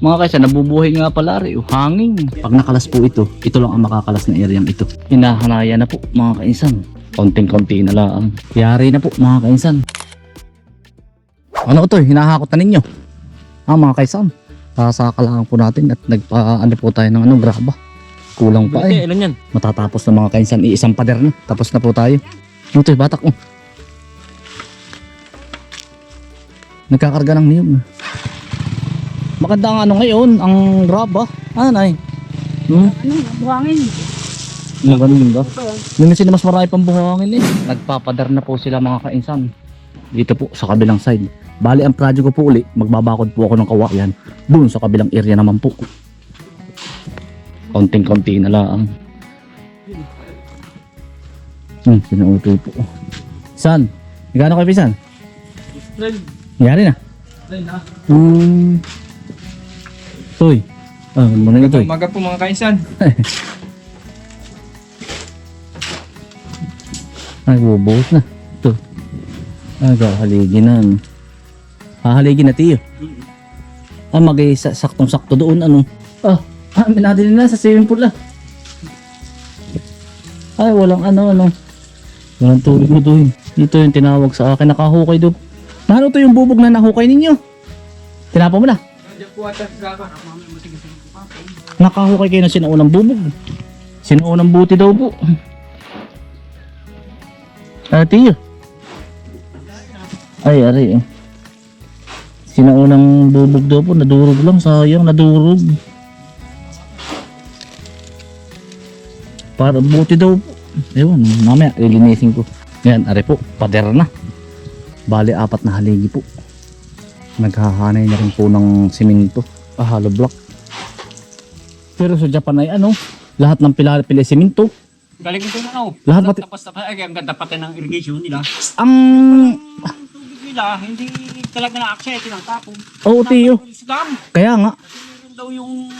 Mga kaysa, nabubuhay nga pala rin. Hangin. Pag nakalas po ito lang ang makakalas na areang ito. Hinahanaya na po mga kainsan. Konting-konti na lang. Yari na po mga kainsan. Ano ito? Hinahakot na ninyo. Mga kaisan. Sasakalaan po natin at nagpa-ano po tayo ng graba. Kulang pa eh. Ilan yan? Matatapos na mga kainsan. Iisang pader na. Tapos na po tayo. Ito batak. Nagkakarga ng niyog. Maganda ang ngayon, ang graba. Ay. Buhangin. Maganda. Linisin na mas marami pang buhangin eh. Nagpapadar na po sila mga kainsan. Dito po sa kabilang side. Bali ang project ko po uli, magbabakod po ako ng kawayan. Doon sa kabilang area naman po. Konting-konti na lang. Pinuuto po. San? Gano'n kayo pisan? Nangyari na? Toy. Muna na toy. Umaga po mga kainsan. Ay, bubuhos na. Ito. Ay, haligin na. Hahaligin na tiyo. Saktong-sakto doon. Minadili na sa swimming pool lah. Ay, walang walang tubig mo doon. Dito yung tinawag sa akin. Nakahukay doon. Ano to yung bubog na nahukay ninyo? Tinapa mo na? Nakahukay kayo na sinaunang bubog. Sinaunang buti daw po. Tiyo. Ay, aray. Sinaunang bubog daw po. Nadurog lang. Sayang, nadurog. Para buti daw po. Ewan, mamaya ilinisin ko. Yan, aray po. Pader na. Bali, 4 na haligi po. Naghahanay na rin po ng simento. Hollow block. Pero sa Japan ay lahat ng pila simento. Galing ito na Lahat pati tapos ang ganda pati ng irrigation nila. ang Tubig nila, hindi talaga na-access ng tapong. Oo, tiyo. Dam. Kaya nga. Yun daw yung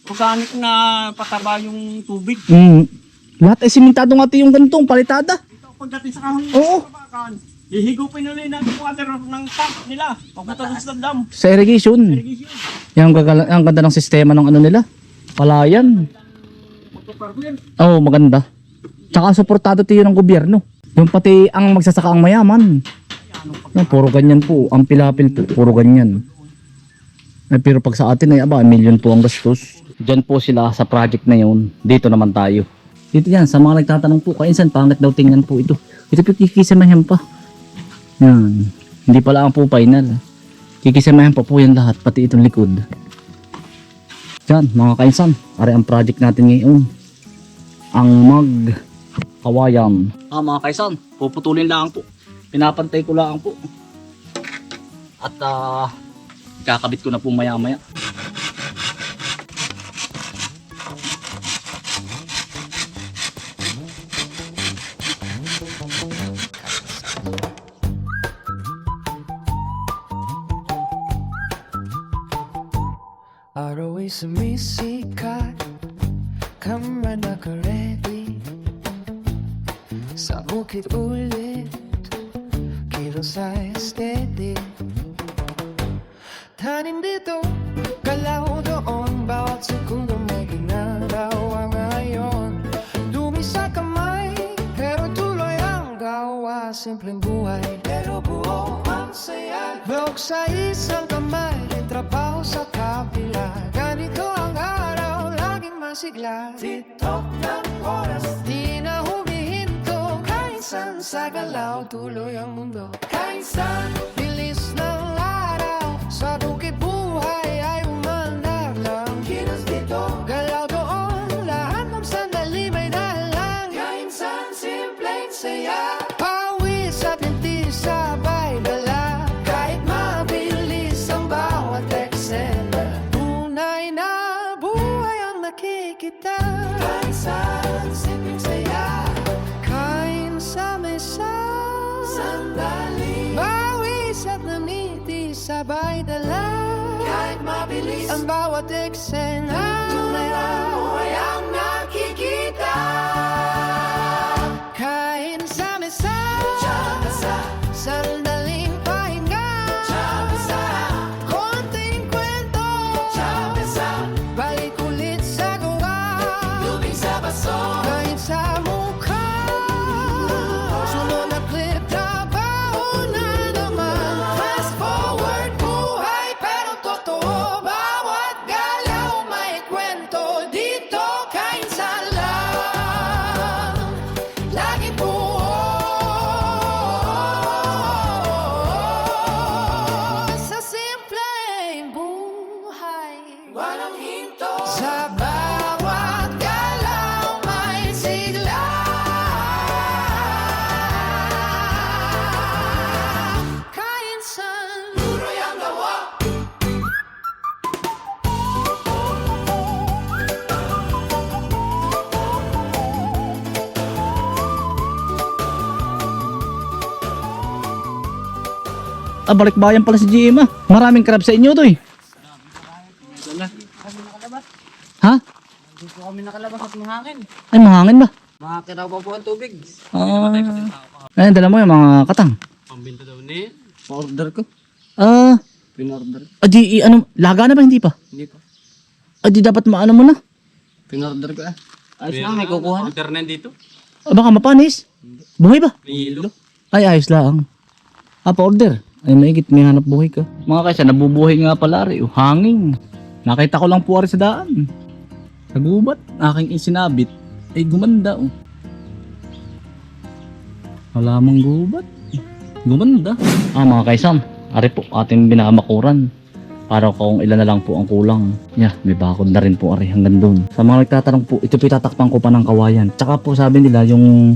organic na pataba yung tubig. Lahat ay simentado nga yung ganitong palitada. Ito pagdating sa kahon Oo. hihigupin nila yung water ng tank nila. Pagpunta sa dam. Sa irrigation. Irrigation. Ang ganda ng sistema ng nila. Palayan. Oo, maganda. Tsaka suportado tiyo ng gobyerno. Yung pati ang magsasaka ang mayaman. Yan, puro ganyan po. Ang pilapil po, puro ganyan. Pero pag sa atin ay milyon po ang gastos. Diyan po sila sa project na yun. Dito naman tayo. Dito yan, sa mga nagtatanong po, kainsan, pangit daw tingnan po ito. Ito po kikisamahan pa. Yan. Hindi pala ang po final. Kikisamahan pa po yan lahat, pati itong likod. Yan, mga kainsan. Ari ang project natin ngayon. Ang magkawayan. Mga kainsan, puputulin lang po. Pinapantay ko lang po. At kakabit ko na po maya maya. Araw ay sumisikat, kamera naka-ready. Sa bukid ulit, kilos ay steady. Tanim dito, galaw doon, bawat segundo may ginagawa ngayon. Dumi sa kamay, pero tuloy ang gawa. Simpleng buhay, pero buo ang saya. Vlog sa isang kamay, trabaho sa kabila. Ganito ang araw, laging masigla. Titok ng oras, di na humihinto. Kainsan sa galaw, tuloy ang mundo. Kainsan, bilis ng araw. Sa bukid buhay ay umandar lang. Kilos dito, galaw doon. Lahat ng sandali may dalang. Kainsan, simpleng saya. Pawis at hindi sabay dala. Kahit mabilis ang bawat eksena. Tunay na buhay ang nakikita. Kainsan, simpleng saya. Kain sa mesa. Sandali. Pawis at namiti sabay dala. Kahit mabilis ang bawat eksena. Tunay na buhay ang nakikita. Kain sa mesa. Sandaling pahinga. Konting kwento. Sa bawat galaw may sigla. Kainsan, tuloy ang gawa. Balik bayan pala si GM ah. Maraming crab sa inyo to eh. Ha? Hindi po kami nakalabas at mahangin. Ay, mahangin ba? Makakiraw pa po ang tubig. Ayun, dala mo yung mga katang. Pambinta daw ni. Pa-order ko. Pinorder. Ano, laga na ba? Hindi pa? Hindi pa. Di dapat maano mo na. Pinorder ko ah. Ayos na, may kukuha na. Order na dito. Baka mapanis. Buhay ba? May hilo. Ay, ayos lang. Pa-order. Ay, maigit, may hanap buhay ka. Mga kaysa, nabubuhay nga pala rin. Hangin. Nakita ko lang po rin sa daan. Nagubat. Aking isinabit. Ay, gumanda. Wala mang gubat. Gumanda. Mga kaysam. Ari po, ating binamakuran. Para kung ilan na lang po ang kulang. May bakod na rin po ari hanggang doon. Sa mga nagtatanong po, ito po itatakpan ko pa ng kawayan. Tsaka po sabi nila yung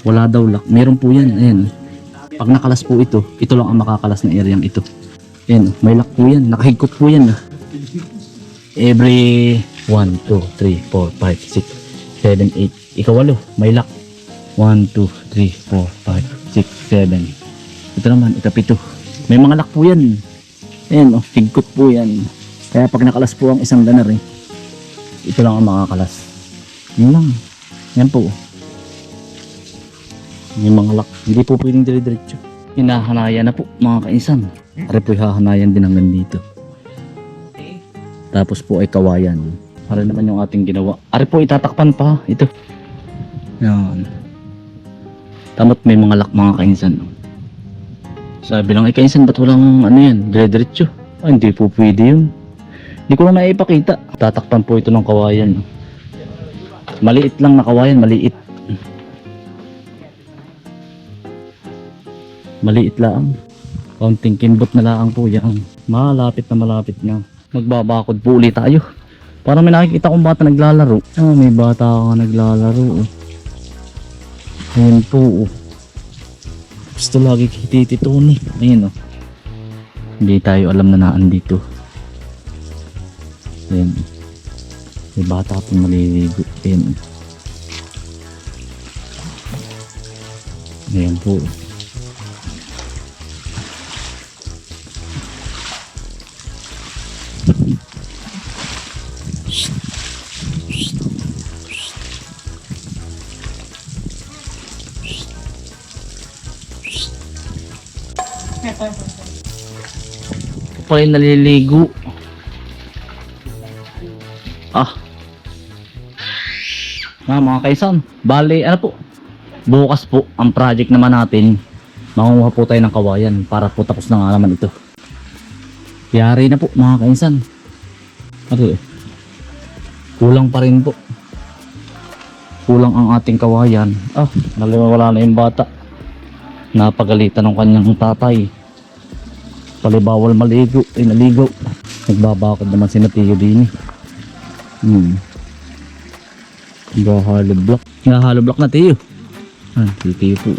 wala daw lock. Meron po yan. Ayan. Pag nakalas po ito lang ang makakalas na areang ito. Ayan, may lock po yan. Nakahigkot po yan. Every 1, 2, 3, 4, 5, 6, 7, 8. Ikawalo, may lock. 1, 2, 3, 4, 5, 6, 7. Ito naman, ikapito. May mga lock po yan. Ayan, higkot po yan. Kaya pag nakalas po ang isang lanar ito lang ang makakalas. Yun lang. Yan po. Yung mga lock, hindi po pwedeng dire-diretso. Hinahanayan na po mga kainsan. Ari po hahanayan din hanggang dito. Tapos po ay kawayan. Para naman yung ating ginawa. Ari po itatakpan pa. Ito. Yan. Tamot may mga lock mga kainsan. Sabi lang ay kainsan ba't walang ano yan? Dire-diretso. Hindi po pwede yun. Hindi ko na naipakita. Tatakpan po ito ng kawayan. Maliit lang na kawayan. Maliit. Maliit lang. Kaunting kinbot na lang po yan. Malapit na. Magbabakod po ulit tayo. Parang may nakikita kong bata naglalaro. May bata ka naglalaro. Ayan po. Gusto lagi kititito ni. Ayan Hindi tayo alam na naan dito. Ayan. May bata po maliligo. Ayan. Ayan po. Pala yung naliligo. Mga kaisan, bale ano po, bukas po ang project naman natin. Mangunguha po tayo ng kawayan para po tapos na nga naman ito. Yari na po mga kaisan. Kulang pa rin po. Kulang ang ating kawayan. Wala na yung bata. Napagalitan ng kanyang tatay. Palibawal maligo, naligo. Nagbabakod naman si Natiyo din. Halo block na Tiyo. Si Tiyo po.